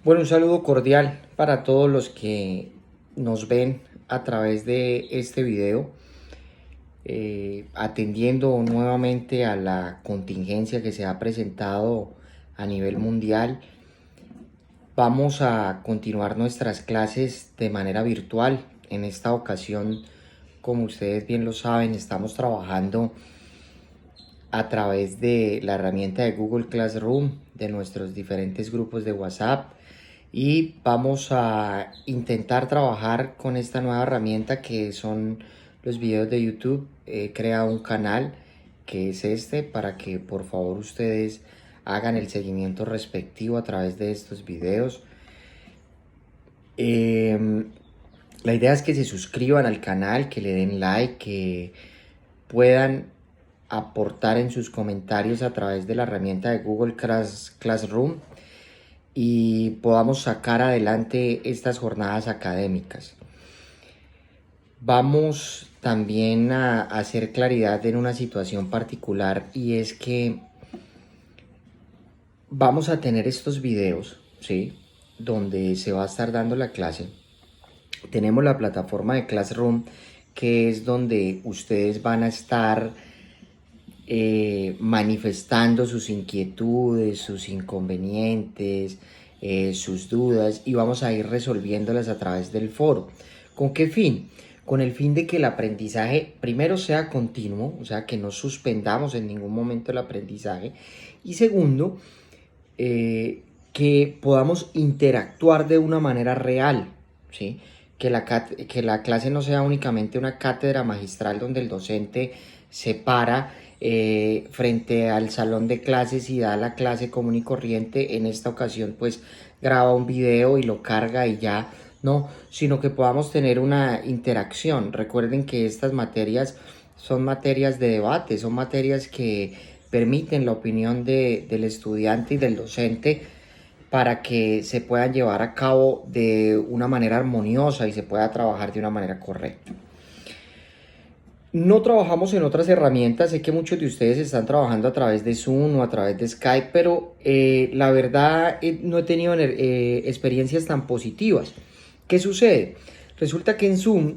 Bueno, un saludo cordial para todos los que nos ven a través de este video, atendiendo nuevamente a la contingencia que se ha presentado a nivel mundial. Vamos a continuar nuestras clases de manera virtual. En esta ocasión, como ustedes bien lo saben, estamos trabajando a través de la herramienta de Google Classroom, de nuestros diferentes grupos de WhatsApp, y vamos a intentar trabajar con esta nueva herramienta que son los videos de YouTube. He creado un canal que es este para que por favor ustedes hagan el seguimiento respectivo a través de estos videos. La idea es que se suscriban al canal, que le den like, que puedan aportar en sus comentarios a través de la herramienta de Google Classroom y podamos sacar adelante estas jornadas académicas. Vamos también a hacer claridad en una situación particular, y es que vamos a tener estos videos, ¿sí?, donde se va a estar dando la clase. Tenemos la plataforma de Classroom, que es donde ustedes van a estar manifestando sus inquietudes, sus inconvenientes, sus dudas, y vamos a ir resolviéndolas a través del foro. ¿Con qué fin? Con el fin de que el aprendizaje primero sea continuo, o sea, que no suspendamos en ningún momento el aprendizaje, y segundo, que podamos interactuar de una manera real, ¿sí? Que la clase no sea únicamente una cátedra magistral donde el docente se para frente al salón de clases y da la clase común y corriente. En esta ocasión pues graba un video y lo carga y ya, no, sino que podamos tener una interacción. Recuerden que estas materias son materias de debate, son materias que permiten la opinión del estudiante y del docente para que se puedan llevar a cabo de una manera armoniosa y se pueda trabajar de una manera correcta. No trabajamos en otras herramientas. Sé que muchos de ustedes están trabajando a través de Zoom o a través de Skype, pero la verdad no he tenido experiencias tan positivas. ¿Qué sucede? Resulta que en Zoom,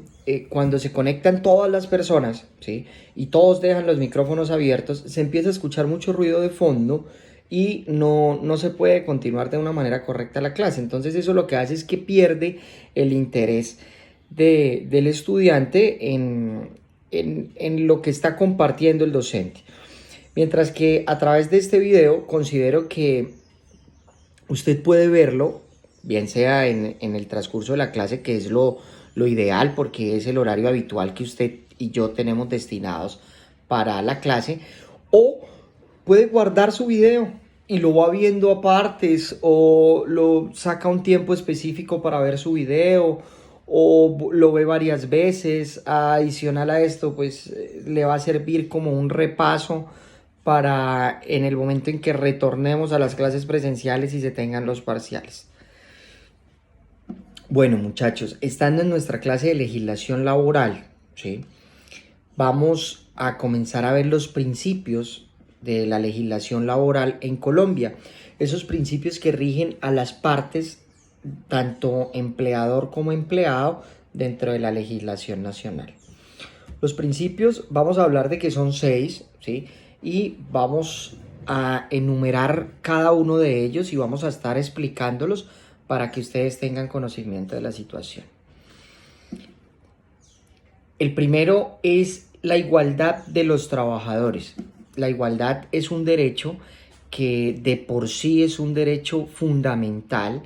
cuando se conectan todas las personas, ¿sí?, y todos dejan los micrófonos abiertos, se empieza a escuchar mucho ruido de fondo y no se puede continuar de una manera correcta la clase. Entonces eso lo que hace es que pierde el interés del estudiante en lo que está compartiendo el docente. Mientras que a través de este video considero que usted puede verlo, bien sea en el transcurso de la clase, que es lo ideal porque es el horario habitual que usted y yo tenemos destinados para la clase, o puede guardar su video y lo va viendo a partes, o lo saca un tiempo específico para ver su video, o lo ve varias veces. Adicional a esto, pues le va a servir como un repaso para en el momento en que retornemos a las clases presenciales y se tengan los parciales. Bueno, muchachos, estando en nuestra clase de legislación laboral, ¿sí?, vamos a comenzar a ver los principios de la legislación laboral en Colombia. Esos principios que rigen a las partes, tanto empleador como empleado, dentro de la legislación nacional. Los principios, vamos a hablar de que son 6, ¿sí?, y vamos a enumerar cada uno de ellos y vamos a estar explicándolos para que ustedes tengan conocimiento de la situación. El primero es la igualdad de los trabajadores. La igualdad es un derecho que de por sí es un derecho fundamental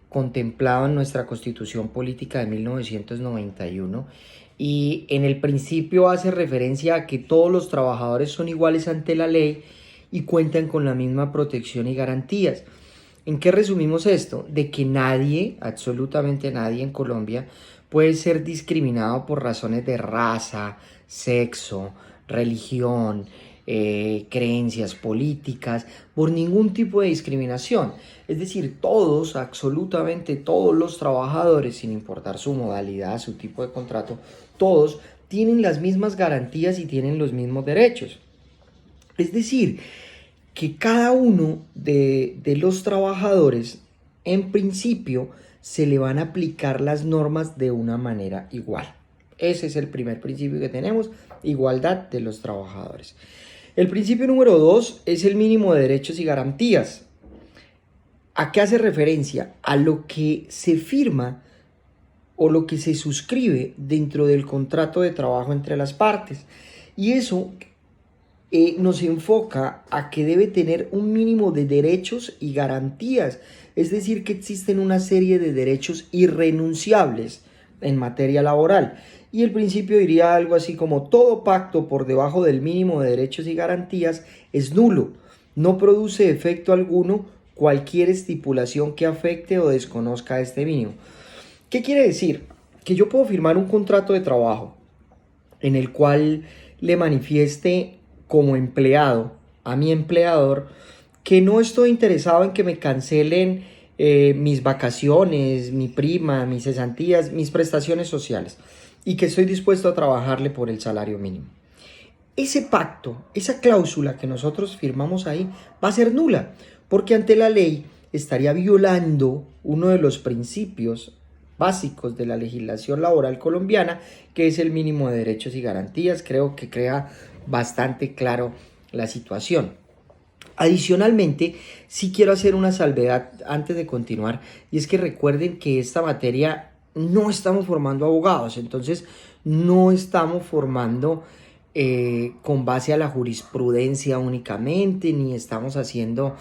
contemplado en nuestra Constitución Política de 1991, y en el principio hace referencia a que todos los trabajadores son iguales ante la ley y cuentan con la misma protección y garantías. ¿En qué resumimos esto? De que nadie, absolutamente nadie en Colombia, puede ser discriminado por razones de raza, sexo, religión, creencias políticas, por ningún tipo de discriminación. Es decir, todos, absolutamente todos los trabajadores, sin importar su modalidad, su tipo de contrato, todos tienen las mismas garantías y tienen los mismos derechos. Es decir, que cada uno de los trabajadores en principio se le van a aplicar las normas de una manera igual. Ese es el primer principio que tenemos, igualdad de los trabajadores. El principio número 2 es el mínimo de derechos y garantías. ¿A qué hace referencia? A lo que se firma o lo que se suscribe dentro del contrato de trabajo entre las partes. Y eso nos enfoca a que debe tener un mínimo de derechos y garantías. Es decir, que existen una serie de derechos irrenunciables en materia laboral. Y el principio diría algo así como: todo pacto por debajo del mínimo de derechos y garantías es nulo. No produce efecto alguno cualquier estipulación que afecte o desconozca este mínimo. ¿Qué quiere decir? Que yo puedo firmar un contrato de trabajo en el cual le manifieste como empleado a mi empleador que no estoy interesado en que me cancelen mis vacaciones, mi prima, mis cesantías, mis prestaciones sociales, y que estoy dispuesto a trabajarle por el salario mínimo. Ese pacto, esa cláusula que nosotros firmamos ahí va a ser nula, porque ante la ley estaría violando uno de los principios básicos de la legislación laboral colombiana, que es el mínimo de derechos y garantías. Creo que queda bastante claro la situación. Adicionalmente, sí quiero hacer una salvedad antes de continuar, y es que recuerden que esta materia no estamos formando abogados, entonces no estamos formando con base a la jurisprudencia únicamente, ni estamos haciendo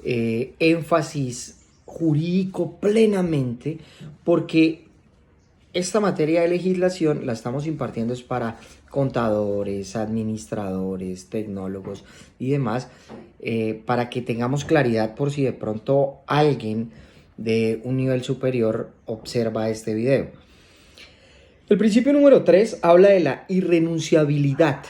énfasis jurídico plenamente, porque esta materia de legislación la estamos impartiendo es para contadores, administradores, tecnólogos y demás, para que tengamos claridad por si de pronto alguien de un nivel superior observa este video. El principio número 3 habla de la irrenunciabilidad.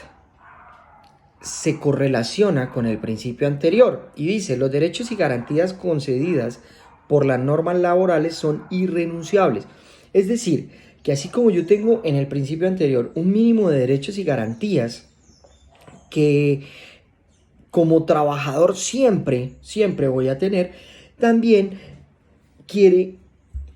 Se correlaciona con el principio anterior y dice: los derechos y garantías concedidas por las normas laborales son irrenunciables. Es decir, que así como yo tengo en el principio anterior un mínimo de derechos y garantías que como trabajador siempre voy a tener, también quiere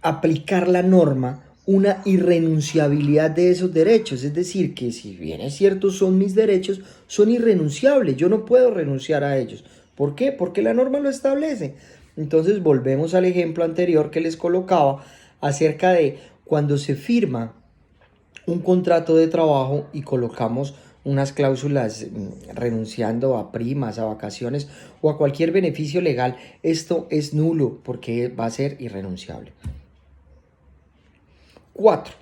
aplicar la norma una irrenunciabilidad de esos derechos. Es decir, que si bien es cierto son mis derechos, son irrenunciables, yo no puedo renunciar a ellos. ¿Por qué? Porque la norma lo establece. Entonces volvemos al ejemplo anterior que les colocaba acerca de cuando se firma un contrato de trabajo y colocamos unas cláusulas renunciando a primas, a vacaciones o a cualquier beneficio legal. Esto es nulo porque va a ser irrenunciable. 4.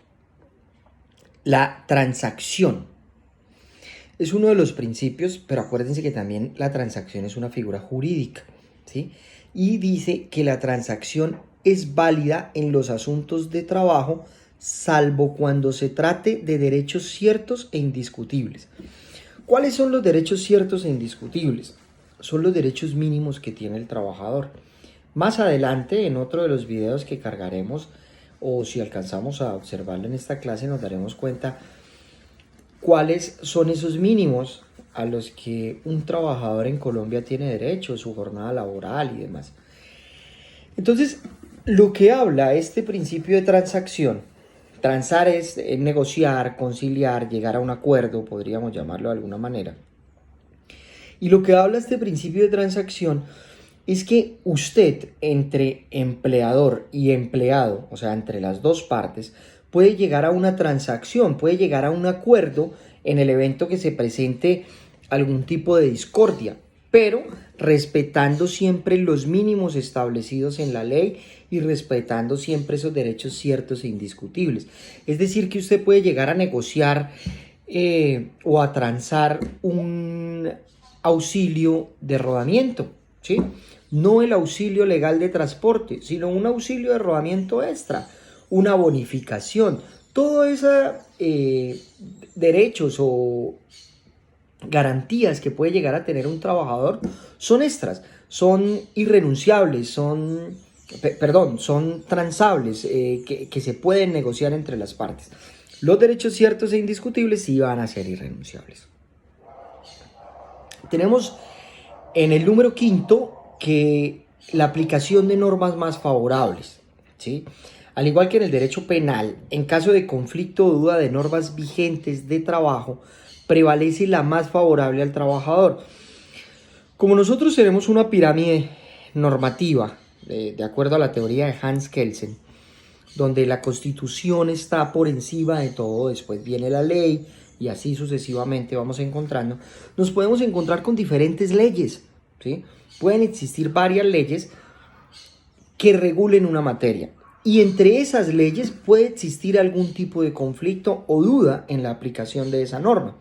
La transacción. Es uno de los principios, pero acuérdense que también la transacción es una figura jurídica, ¿sí? Y dice que la transacción es válida en los asuntos de trabajo, salvo cuando se trate de derechos ciertos e indiscutibles. ¿Cuáles son los derechos ciertos e indiscutibles? Son los derechos mínimos que tiene el trabajador. Más adelante, en otro de los videos que cargaremos, o si alcanzamos a observarlo en esta clase, nos daremos cuenta cuáles son esos mínimos a los que un trabajador en Colombia tiene derecho, su jornada laboral y demás. Entonces, lo que habla este principio de transacción, transar es negociar, conciliar, llegar a un acuerdo, podríamos llamarlo de alguna manera. Y lo que habla este principio de transacción es que usted, entre empleador y empleado, o sea, entre las dos partes, puede llegar a una transacción, puede llegar a un acuerdo en el evento que se presente algún tipo de discordia, pero respetando siempre los mínimos establecidos en la ley y respetando siempre esos derechos ciertos e indiscutibles. Es decir, que usted puede llegar a negociar o a transar un auxilio de rodamiento, ¿sí? No el auxilio legal de transporte, sino un auxilio de rodamiento extra, una bonificación. Todos esos derechos o garantías que puede llegar a tener un trabajador son extras, son irrenunciables, son transables, que se pueden negociar entre las partes. Los derechos ciertos e indiscutibles sí van a ser irrenunciables. Tenemos en el número 5 que la aplicación de normas más favorables, ¿sí? Al igual que en el derecho penal, en caso de conflicto o duda de normas vigentes de trabajo, prevalece la más favorable al trabajador. Como nosotros tenemos una pirámide normativa, de acuerdo a la teoría de Hans Kelsen, donde la Constitución está por encima de todo, después viene la ley y así sucesivamente vamos encontrando, nos podemos encontrar con diferentes leyes, ¿sí? Pueden existir varias leyes que regulen una materia y entre esas leyes puede existir algún tipo de conflicto o duda en la aplicación de esa norma.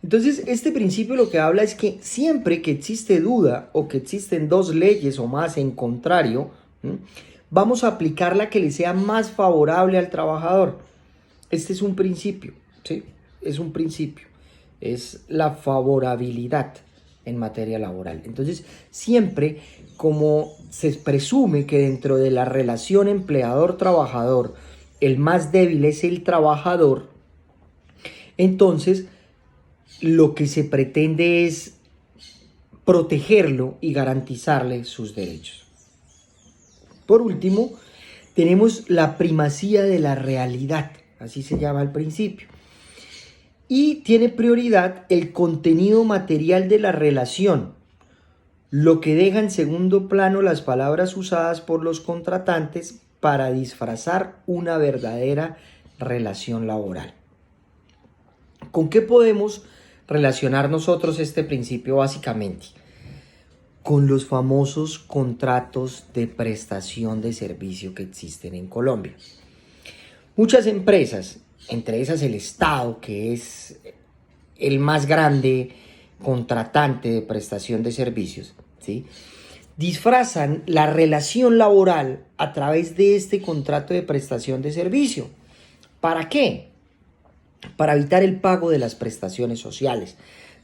Entonces, este principio lo que habla es que siempre que existe duda o que existen dos leyes o más en contrario, vamos a aplicar la que le sea más favorable al trabajador. Este es un principio, ¿sí? Es un principio. Es la favorabilidad en materia laboral. Entonces, siempre como se presume que dentro de la relación empleador-trabajador, el más débil es el trabajador, entonces lo que se pretende es protegerlo y garantizarle sus derechos. Por último, tenemos la primacía de la realidad, así se llama al principio. Y tiene prioridad el contenido material de la relación, lo que deja en segundo plano las palabras usadas por los contratantes para disfrazar una verdadera relación laboral. ¿Con qué podemos relacionar nosotros este principio básicamente? Con los famosos contratos de prestación de servicio que existen en Colombia. Muchas empresas, entre esas el Estado, que es el más grande contratante de prestación de servicios, ¿sí?, disfrazan la relación laboral a través de este contrato de prestación de servicio. ¿Para qué? Para evitar el pago de las prestaciones sociales.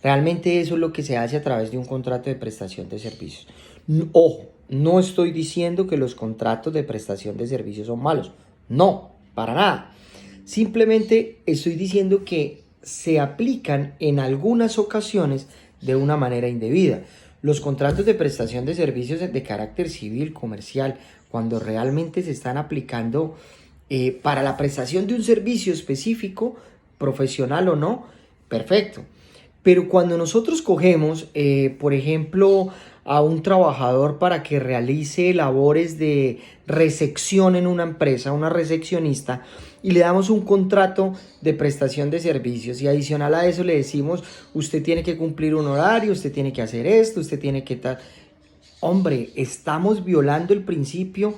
Realmente eso es lo que se hace a través de un contrato de prestación de servicios. Ojo, no estoy diciendo que los contratos de prestación de servicios son malos. No, para nada. Simplemente estoy diciendo que se aplican en algunas ocasiones de una manera indebida. Los contratos de prestación de servicios de carácter civil, comercial, cuando realmente se están aplicando para la prestación de un servicio específico, profesional o no, perfecto. Pero cuando nosotros cogemos, por ejemplo, a un trabajador para que realice labores de recepción en una empresa, una recepcionista, y le damos un contrato de prestación de servicios y adicional a eso le decimos, usted tiene que cumplir un horario, usted tiene que hacer esto, usted tiene que tal. Hombre, estamos violando el principio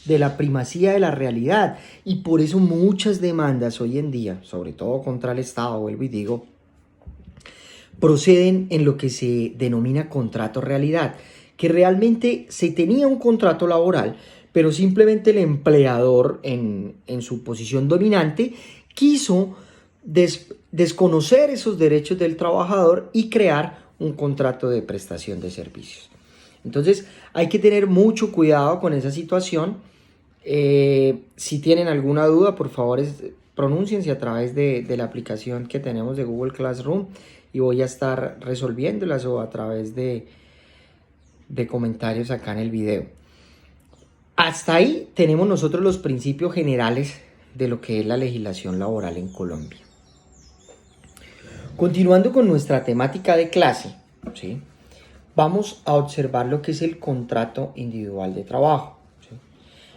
de la primacía de la realidad y por eso muchas demandas hoy en día, sobre todo contra el Estado, vuelvo y digo, proceden en lo que se denomina contrato realidad, que realmente se tenía un contrato laboral, pero simplemente el empleador en su posición dominante quiso desconocer esos derechos del trabajador y crear un contrato de prestación de servicios. Entonces hay que tener mucho cuidado con esa situación. Si tienen alguna duda, por favor pronúnciense a través de la aplicación que tenemos de Google Classroom y voy a estar resolviéndolas o a través de comentarios acá en el video. Hasta ahí tenemos nosotros los principios generales de lo que es la legislación laboral en Colombia. Continuando con nuestra temática de clase, ¿sí?, vamos a observar lo que es el contrato individual de trabajo, ¿sí?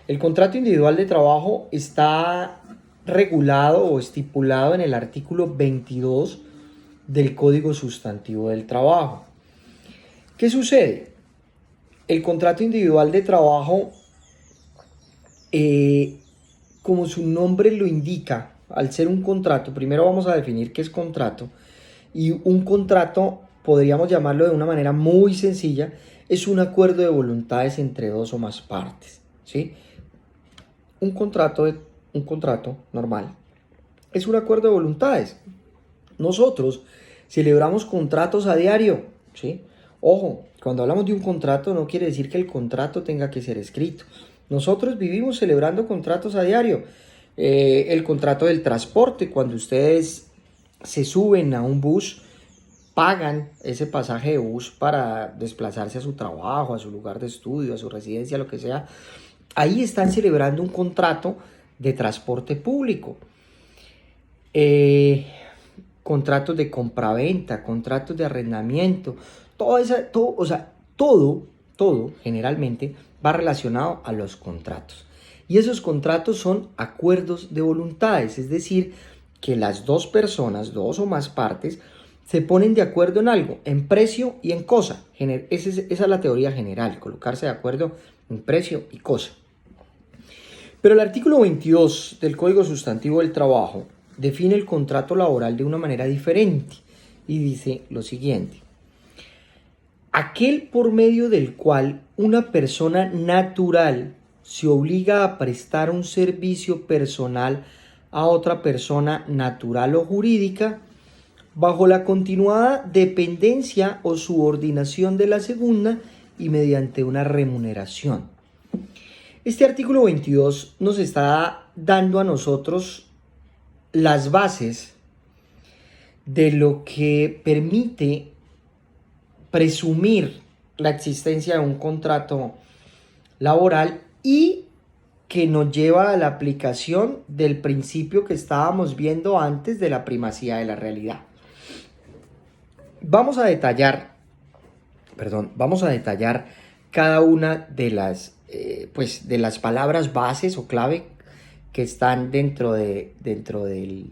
El contrato individual de trabajo está regulado o estipulado en el artículo 22 del Código Sustantivo del Trabajo. ¿Qué sucede? El contrato individual de trabajo, como su nombre lo indica, al ser un contrato, primero vamos a definir qué es contrato, y un contrato, podríamos llamarlo de una manera muy sencilla, es un acuerdo de voluntades entre dos o más partes, ¿sí? Un contrato normal es un acuerdo de voluntades. Nosotros celebramos contratos a diario, ¿sí? Ojo, cuando hablamos de un contrato no quiere decir que el contrato tenga que ser escrito. Nosotros vivimos celebrando contratos a diario. El contrato del transporte, cuando ustedes se suben a un bus, pagan ese pasaje de bus para desplazarse a su trabajo, a su lugar de estudio, a su residencia, lo que sea, ahí están celebrando un contrato de transporte público. Contratos de compraventa, contratos de arrendamiento, todo generalmente va relacionado a los contratos. Y esos contratos son acuerdos de voluntades, es decir, que las dos personas, dos o más partes, se ponen de acuerdo en algo, en precio y en cosa. Esa es la teoría general, colocarse de acuerdo en precio y cosa. Pero el artículo 22 del Código Sustantivo del Trabajo define el contrato laboral de una manera diferente y dice lo siguiente: aquel por medio del cual una persona natural se obliga a prestar un servicio personal a otra persona natural o jurídica bajo la continuada dependencia o subordinación de la segunda y mediante una remuneración. Este artículo 22 nos está dando a nosotros las bases de lo que permite presumir la existencia de un contrato laboral y que nos lleva a la aplicación del principio que estábamos viendo antes de la primacía de la realidad. Vamos a detallar cada una de las palabras bases o clave que están dentro del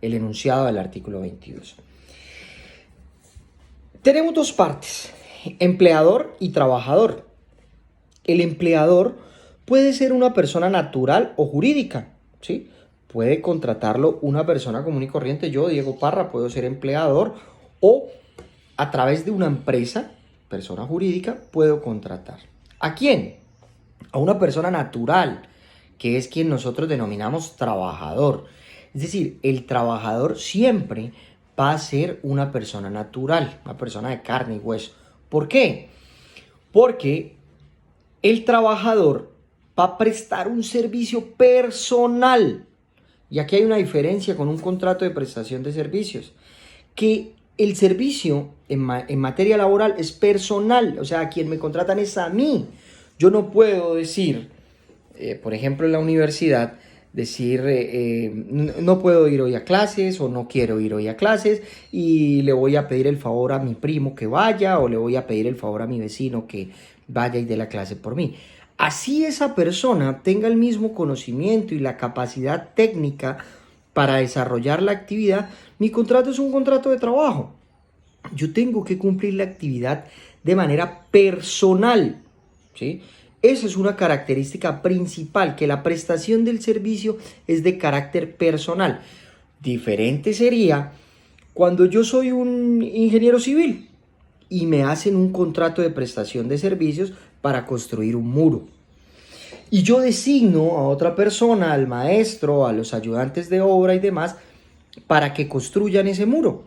enunciado del artículo 22. Tenemos dos partes, empleador y trabajador. El empleador puede ser una persona natural o jurídica, ¿sí? Puede contratarlo una persona común y corriente. Yo, Diego Parra, puedo ser empleador, o a través de una empresa, persona jurídica, puedo contratar. ¿A quién? A una persona natural, que es quien nosotros denominamos trabajador. Es decir, el trabajador siempre va a ser una persona natural, una persona de carne y hueso. ¿Por qué? Porque el trabajador va a prestar un servicio personal. Y aquí hay una diferencia con un contrato de prestación de servicios, que el servicio en materia laboral es personal, o sea, a quien me contratan es a mí. Yo no puedo decir, por ejemplo, en la universidad, no puedo ir hoy a clases o no quiero ir hoy a clases y le voy a pedir el favor a mi primo que vaya o le voy a pedir el favor a mi vecino que vaya y dé la clase por mí. Así esa persona tenga el mismo conocimiento y la capacidad técnica para desarrollar la actividad, mi contrato es un contrato de trabajo. Yo tengo que cumplir la actividad de manera personal, ¿sí? Esa es una característica principal, que la prestación del servicio es de carácter personal. Diferente sería cuando yo soy un ingeniero civil y me hacen un contrato de prestación de servicios para construir un muro. Y yo designo a otra persona, al maestro, a los ayudantes de obra y demás, para que construyan ese muro.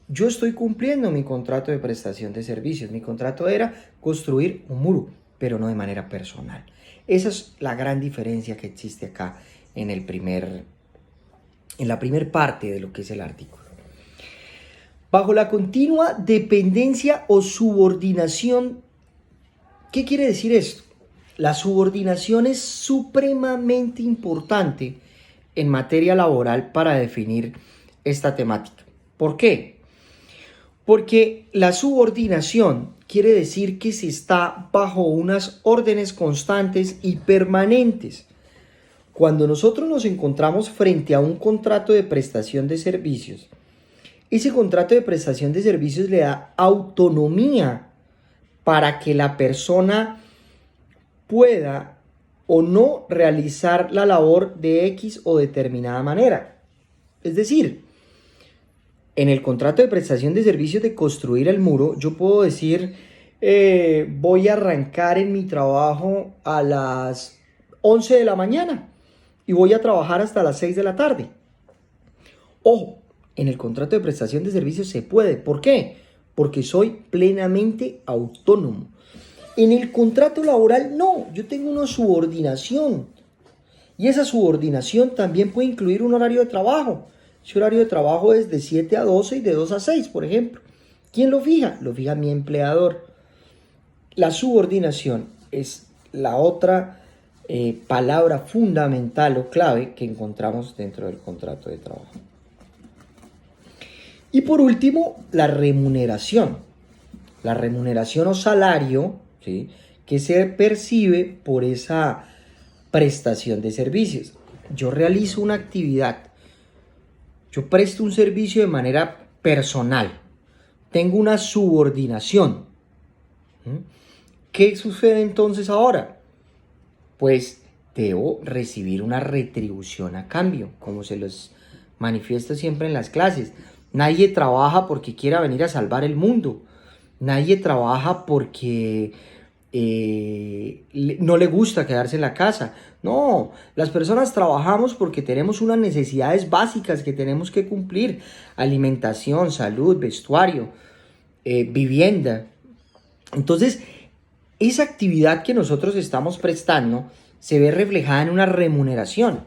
Yo estoy cumpliendo mi contrato de prestación de servicios. Mi contrato era construir un muro, pero no de manera personal. Esa es la gran diferencia que existe acá en la primera parte de lo que es el artículo. Bajo la continua dependencia o subordinación, ¿qué quiere decir esto? La subordinación es supremamente importante en materia laboral para definir esta temática. ¿Por qué? Porque la subordinación quiere decir que se está bajo unas órdenes constantes y permanentes. Cuando nosotros nos encontramos frente a un contrato de prestación de servicios, ese contrato de prestación de servicios le da autonomía para que la persona pueda o no realizar la labor de X o determinada manera. Es decir, en el contrato de prestación de servicios de construir el muro, yo puedo decir, voy a arrancar en mi trabajo a las 11 de la mañana y voy a trabajar hasta las 6 de la tarde. Ojo, en el contrato de prestación de servicios se puede. ¿Por qué? Porque soy plenamente autónomo. En el contrato laboral no, yo tengo una subordinación y esa subordinación también puede incluir un horario de trabajo. Ese horario de trabajo es de 7 a 12 y de 2 a 6, por ejemplo. ¿Quién lo fija? Lo fija mi empleador. La subordinación es la otra palabra fundamental o clave que encontramos dentro del contrato de trabajo. Y por último, la remuneración. La remuneración o salario, ¿sí?, que se percibe por esa prestación de servicios. Yo realizo una actividad, yo presto un servicio de manera personal, tengo una subordinación. ¿Qué sucede entonces ahora? Pues debo recibir una retribución a cambio, como se los manifiesto siempre en las clases. Nadie trabaja porque quiera venir a salvar el mundo. Nadie trabaja porque no le gusta quedarse en la casa. No, las personas trabajamos porque tenemos unas necesidades básicas que tenemos que cumplir: alimentación, salud, vestuario, vivienda. Entonces, esa actividad que nosotros estamos prestando se ve reflejada en una remuneración.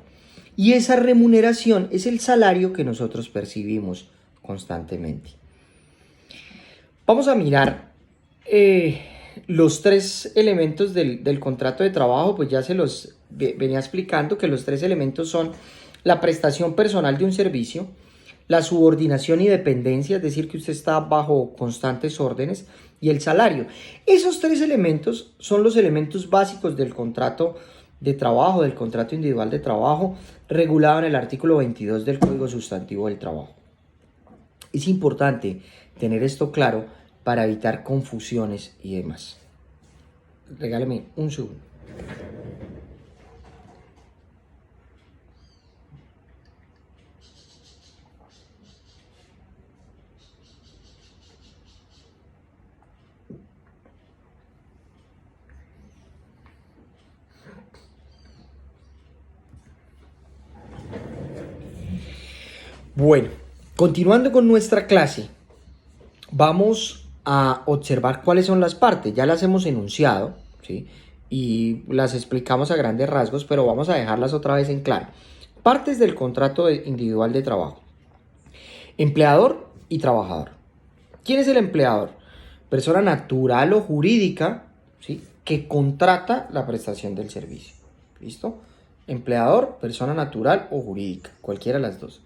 Y esa remuneración es el salario que nosotros percibimos constantemente. Vamos a mirar los tres elementos del contrato de trabajo. Pues ya se los venía explicando, que los tres elementos son la prestación personal de un servicio, la subordinación y dependencia, es decir, que usted está bajo constantes órdenes, y el salario. Esos tres elementos son los elementos básicos del contrato de trabajo, del contrato individual de trabajo, regulado en el artículo 22 del Código Sustantivo del Trabajo. Es importante tener esto claro para evitar confusiones y demás. Regáleme un segundo. Bueno, continuando con nuestra clase, vamos a observar cuáles son las partes. Ya las hemos enunciado, ¿sí?, y las explicamos a grandes rasgos, pero vamos a dejarlas otra vez en claro. Partes del contrato individual de trabajo: empleador y trabajador. ¿Quién es el empleador? Persona natural o jurídica, ¿sí?, que contrata la prestación del servicio. ¿Listo? Empleador, persona natural o jurídica, cualquiera de las dos.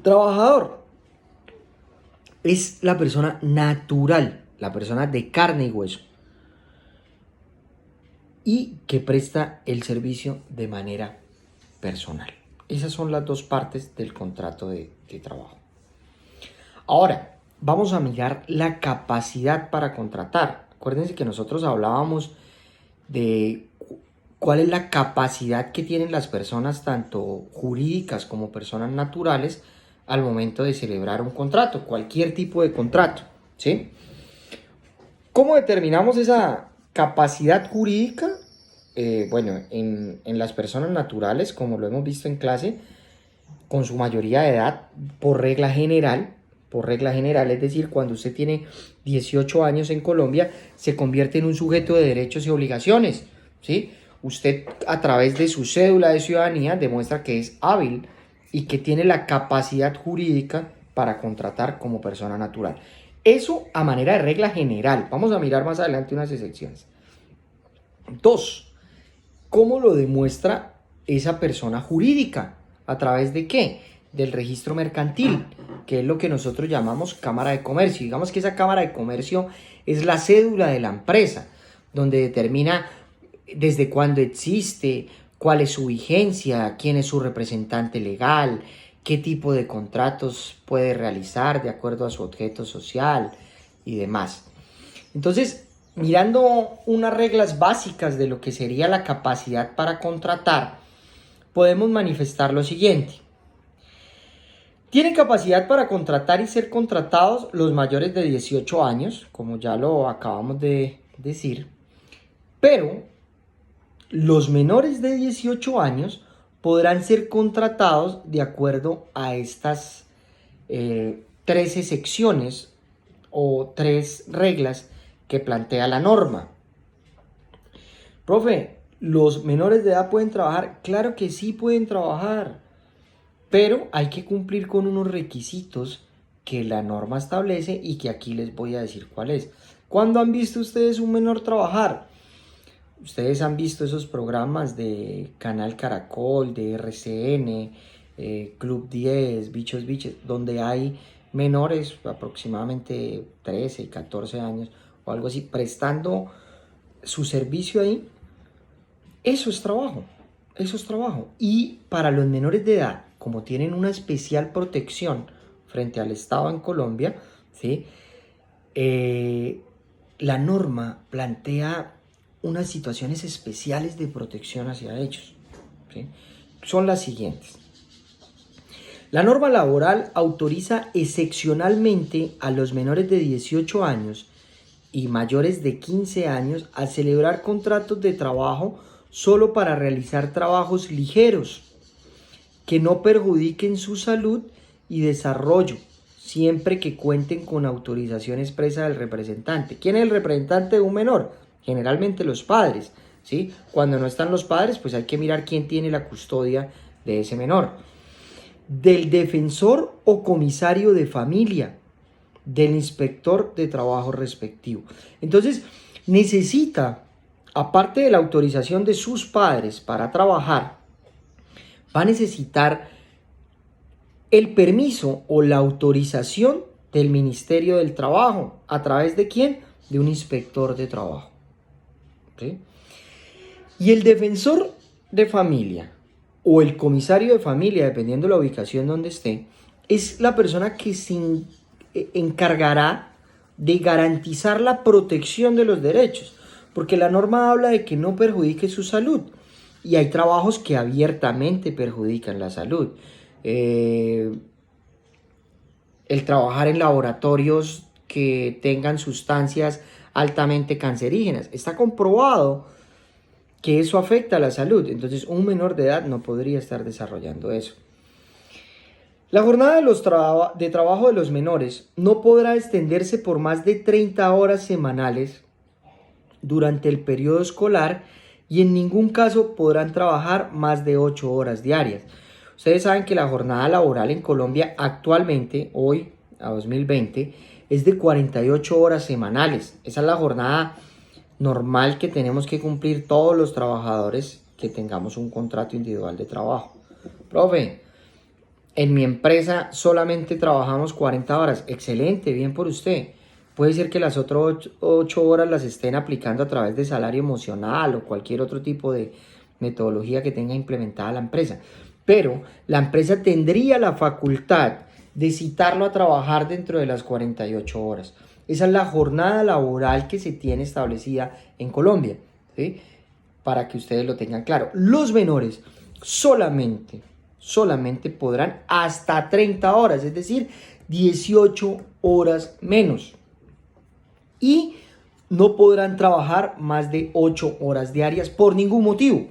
Trabajador es la persona natural, la persona de carne y hueso, y que presta el servicio de manera personal. Esas son las dos partes del contrato de trabajo. Ahora, vamos a mirar la capacidad para contratar. Acuérdense que nosotros hablábamos de cuál es la capacidad que tienen las personas, tanto jurídicas como personas naturales, al momento de celebrar un contrato, cualquier tipo de contrato, ¿sí? ¿Cómo determinamos esa capacidad jurídica? Bueno, en las personas naturales, como lo hemos visto en clase, con su mayoría de edad, por regla general, es decir, cuando usted tiene 18 años en Colombia, se convierte en un sujeto de derechos y obligaciones, ¿sí? Usted, a través de su cédula de ciudadanía, demuestra que es hábil y que tiene la capacidad jurídica para contratar como persona natural. Eso a manera de regla general. Vamos a mirar más adelante unas excepciones. 2. ¿Cómo lo demuestra esa persona jurídica? ¿A través de qué? Del registro mercantil, que es lo que nosotros llamamos Cámara de Comercio. Digamos que esa Cámara de Comercio es la cédula de la empresa, donde determina desde cuándo existe, cuál es su vigencia, quién es su representante legal, qué tipo de contratos puede realizar de acuerdo a su objeto social y demás. Entonces, mirando unas reglas básicas de lo que sería la capacidad para contratar, podemos manifestar lo siguiente. Tienen capacidad para contratar y ser contratados los mayores de 18 años, como ya lo acabamos de decir, pero los menores de 18 años podrán ser contratados de acuerdo a estas 13 secciones o 3 reglas que plantea la norma. Profe, ¿los menores de edad pueden trabajar? Claro que sí pueden trabajar, pero hay que cumplir con unos requisitos que la norma establece y que aquí les voy a decir cuál es. ¿Cuándo han visto ustedes un menor trabajar? Ustedes han visto esos programas de Canal Caracol, de RCN, Club 10, Bichos Biches, donde hay menores, aproximadamente 13 y 14 años o algo así, prestando su servicio ahí. Eso es trabajo, eso es trabajo. Y para los menores de edad, como tienen una especial protección frente al Estado en Colombia, ¿sí? La norma plantea unas situaciones especiales de protección hacia ellos, ¿sí? Son las siguientes. La norma laboral autoriza excepcionalmente a los menores de 18 años y mayores de 15 años a celebrar contratos de trabajo solo para realizar trabajos ligeros que no perjudiquen su salud y desarrollo, siempre que cuenten con autorización expresa del representante. ¿Quién es el representante de un menor? Generalmente los padres, ¿sí? Cuando no están los padres, pues hay que mirar quién tiene la custodia de ese menor. Del defensor o comisario de familia, del inspector de trabajo respectivo. Entonces, necesita, aparte de la autorización de sus padres para trabajar, va a necesitar el permiso o la autorización del Ministerio del Trabajo. ¿A través de quién? De un inspector de trabajo, ¿sí? Y el defensor de familia o el comisario de familia, dependiendo de la ubicación donde esté, es la persona que se encargará de garantizar la protección de los derechos, porque la norma habla de que no perjudique su salud y hay trabajos que abiertamente perjudican la salud. El trabajar en laboratorios que tengan sustancias altamente cancerígenas. Está comprobado que eso afecta a la salud. Entonces, un menor de edad no podría estar desarrollando eso. La jornada de trabajo de los menores no podrá extenderse por más de 30 horas semanales durante el periodo escolar y en ningún caso podrán trabajar más de 8 horas diarias. Ustedes saben que la jornada laboral en Colombia actualmente, hoy a 2020, es de 48 horas semanales. Esa es la jornada normal que tenemos que cumplir todos los trabajadores que tengamos un contrato individual de trabajo. Profe, en mi empresa solamente trabajamos 40 horas. Excelente, bien por usted. Puede ser que las otras 8 horas las estén aplicando a través de salario emocional o cualquier otro tipo de metodología que tenga implementada la empresa. Pero la empresa tendría la facultad de citarlo a trabajar dentro de las 48 horas. Esa es la jornada laboral que se tiene establecida en Colombia, ¿sí? Para que ustedes lo tengan claro. Los menores solamente podrán hasta 30 horas, es decir, 18 horas menos. Y no podrán trabajar más de 8 horas diarias por ningún motivo.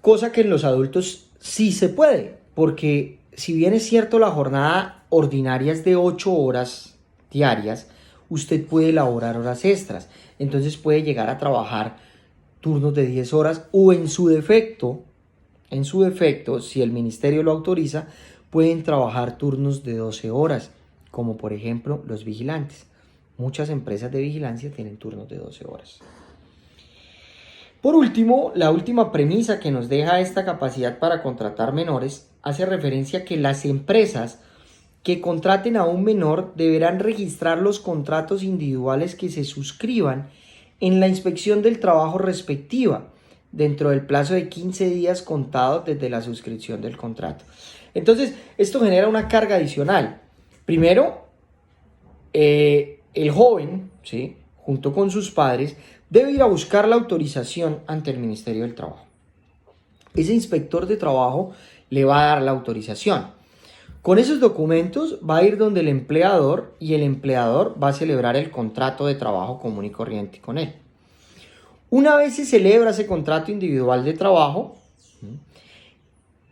Cosa que en los adultos sí se puede, porque si bien es cierto la jornada ordinaria es de 8 horas diarias, usted puede elaborar horas extras. Entonces puede llegar a trabajar turnos de 10 horas o en su defecto, si el ministerio lo autoriza, pueden trabajar turnos de 12 horas, como por ejemplo los vigilantes. Muchas empresas de vigilancia tienen turnos de 12 horas. Por último, la última premisa que nos deja esta capacidad para contratar menores hace referencia a que las empresas que contraten a un menor deberán registrar los contratos individuales que se suscriban en la inspección del trabajo respectiva dentro del plazo de 15 días contados desde la suscripción del contrato. Entonces, esto genera una carga adicional. Primero, el joven, ¿sí?, junto con sus padres, debe ir a buscar la autorización ante el Ministerio del Trabajo. Ese inspector de trabajo le va a dar la autorización. Con esos documentos va a ir donde el empleador y el empleador va a celebrar el contrato de trabajo común y corriente con él. Una vez se celebra ese contrato individual de trabajo,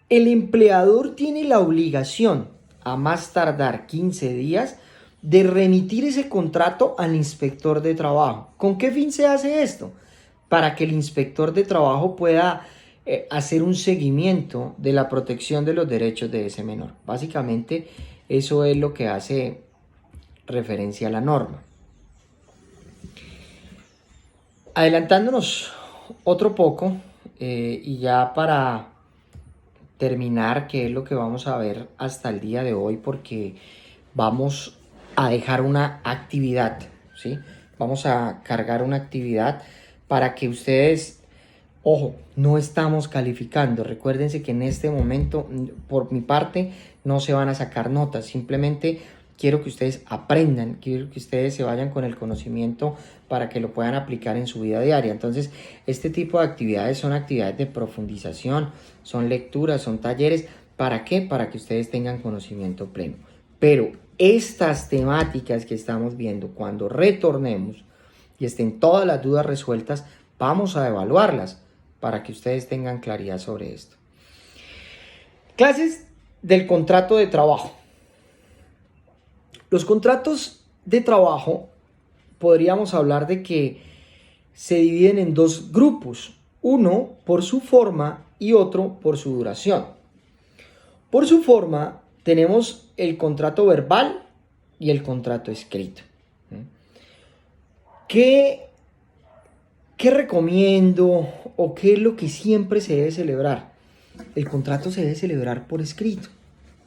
el empleador tiene la obligación, a más tardar 15 días, de remitir ese contrato al inspector de trabajo. ¿Con qué fin se hace esto? Para que el inspector de trabajo pueda hacer un seguimiento de la protección de los derechos de ese menor. Básicamente Eso es lo que hace referencia a la norma. Adelantándonos otro poco, y ya para terminar, qué es lo que vamos a ver hasta el día de hoy, porque vamos a dejar una actividad, ¿sí? Vamos a cargar una actividad para que ustedes, ojo, no estamos calificando. Recuérdense que en este momento, por mi parte, no se van a sacar notas. Simplemente quiero que ustedes aprendan, quiero que ustedes se vayan con el conocimiento para que lo puedan aplicar en su vida diaria. Entonces, este tipo de actividades son actividades de profundización, son lecturas, son talleres. ¿Para qué? Para que ustedes tengan conocimiento pleno. Pero estas temáticas que estamos viendo, cuando retornemos y estén todas las dudas resueltas, vamos a evaluarlas para que ustedes tengan claridad sobre esto. Clases del contrato de trabajo. Los contratos de trabajo podríamos hablar de que se dividen en dos grupos, uno por su forma y otro por su duración. Por su forma tenemos el contrato verbal y el contrato escrito. ¿Qué recomiendo o qué es lo que siempre se debe celebrar? El contrato se debe celebrar por escrito.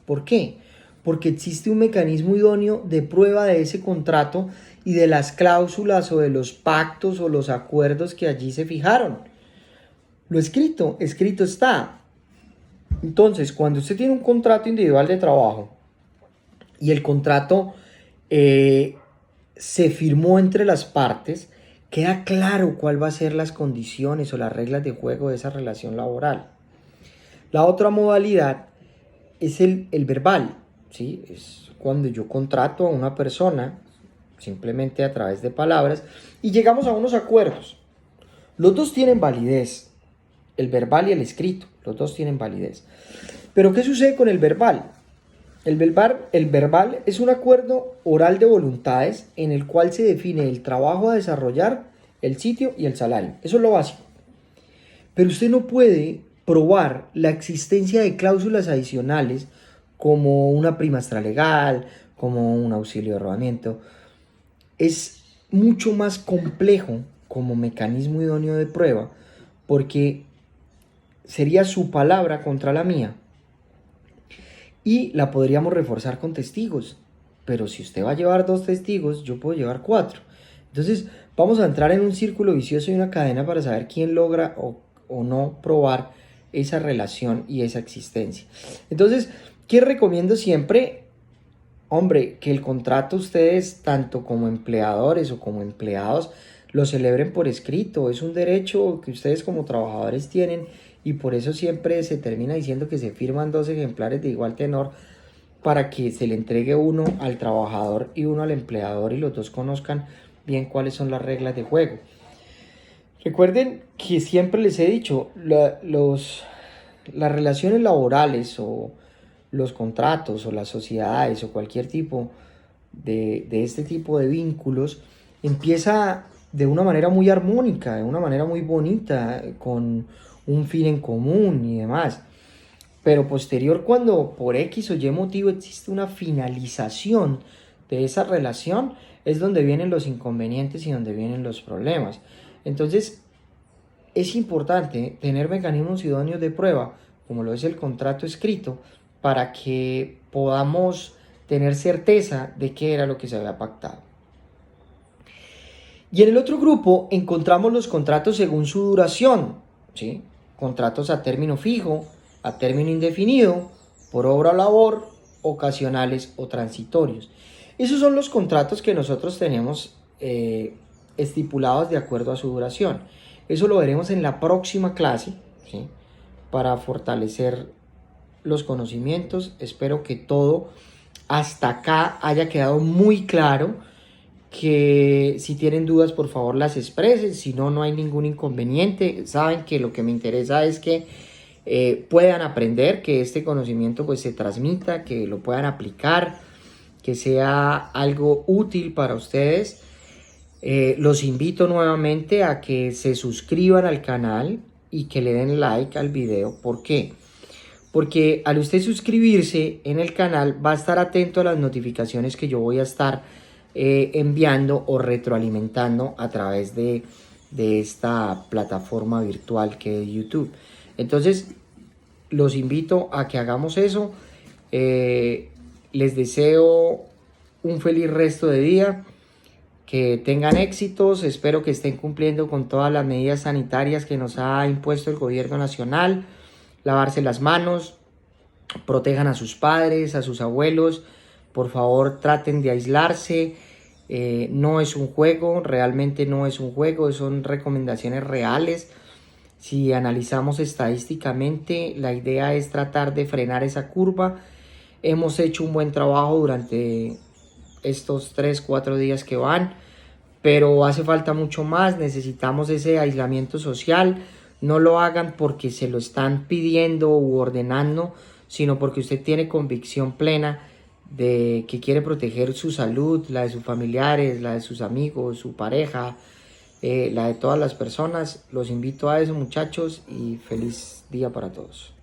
¿Por qué? Porque existe un mecanismo idóneo de prueba de ese contrato y de las cláusulas o de los pactos o los acuerdos que allí se fijaron. Lo escrito está. Entonces, cuando usted tiene un contrato individual de trabajo y el contrato se firmó entre las partes, queda claro cuál va a ser las condiciones o las reglas de juego de esa relación laboral. La otra modalidad es el verbal, ¿sí? Es cuando yo contrato a una persona simplemente a través de palabras y llegamos a unos acuerdos. Los dos tienen validez, el verbal y el escrito, los dos tienen validez. Pero ¿qué sucede con el verbal? El verbal es un acuerdo oral de voluntades en el cual se define el trabajo a desarrollar, el sitio y el salario. Eso es lo básico. Pero usted no puede probar la existencia de cláusulas adicionales como una prima extralegal, como un auxilio de arrobamiento. Es mucho más complejo como mecanismo idóneo de prueba porque sería su palabra contra la mía y la podríamos reforzar con testigos. Pero si usted va a llevar 2 testigos, yo puedo llevar 4. Entonces vamos a entrar en un círculo vicioso y una cadena para saber quién logra o no probar esa relación y esa existencia. Entonces, ¿qué recomiendo siempre? Hombre, que el contrato ustedes, tanto como empleadores o como empleados, lo celebren por escrito. Es un derecho que ustedes como trabajadores tienen y por eso siempre se termina diciendo que se firman 2 ejemplares de igual tenor para que se le entregue uno al trabajador y uno al empleador y los dos conozcan bien cuáles son las reglas de juego. Recuerden que siempre les he dicho, las relaciones laborales o los contratos o las sociedades o cualquier tipo de este tipo de vínculos empieza de una manera muy armónica, de una manera muy bonita, con un fin en común y demás. Pero posterior, cuando por X o Y motivo existe una finalización de esa relación, es donde vienen los inconvenientes y donde vienen los problemas. Entonces, es importante tener mecanismos idóneos de prueba, como lo es el contrato escrito, para que podamos tener certeza de qué era lo que se había pactado. Y en el otro grupo encontramos los contratos según su duración, ¿sí? Contratos a término fijo, a término indefinido, por obra o labor, ocasionales o transitorios. Esos son los contratos que nosotros tenemos estipulados de acuerdo a su duración. Eso lo veremos en la próxima clase, ¿sí? Para fortalecer los conocimientos. Espero que todo hasta acá haya quedado muy claro, que si tienen dudas por favor las expresen, si no, no hay ningún inconveniente. Saben que lo que me interesa es que puedan aprender, que este conocimiento pues se transmita, que lo puedan aplicar, que sea algo útil para ustedes. Los invito nuevamente a que se suscriban al canal y que le den like al video. ¿Por qué? porque al usted suscribirse en el canal va a estar atento a las notificaciones que yo voy a estar enviando o retroalimentando a través de esta plataforma virtual que es YouTube. Entonces los invito a que hagamos eso. Les deseo un feliz resto de día, que tengan éxitos, espero que estén cumpliendo con todas las medidas sanitarias que nos ha impuesto el gobierno nacional, lavarse las manos, protejan a sus padres, a sus abuelos, por favor traten de aislarse, no es un juego, realmente no es un juego, son recomendaciones reales. Si analizamos estadísticamente, la idea es tratar de frenar esa curva. Hemos hecho un buen trabajo durante estos 3-4 días que van, pero hace falta mucho más, necesitamos ese aislamiento social. No lo hagan porque se lo están pidiendo u ordenando, sino porque usted tiene convicción plena de que quiere proteger su salud, la de sus familiares, la de sus amigos, su pareja, la de todas las personas. Los invito a eso, muchachos, y feliz día para todos.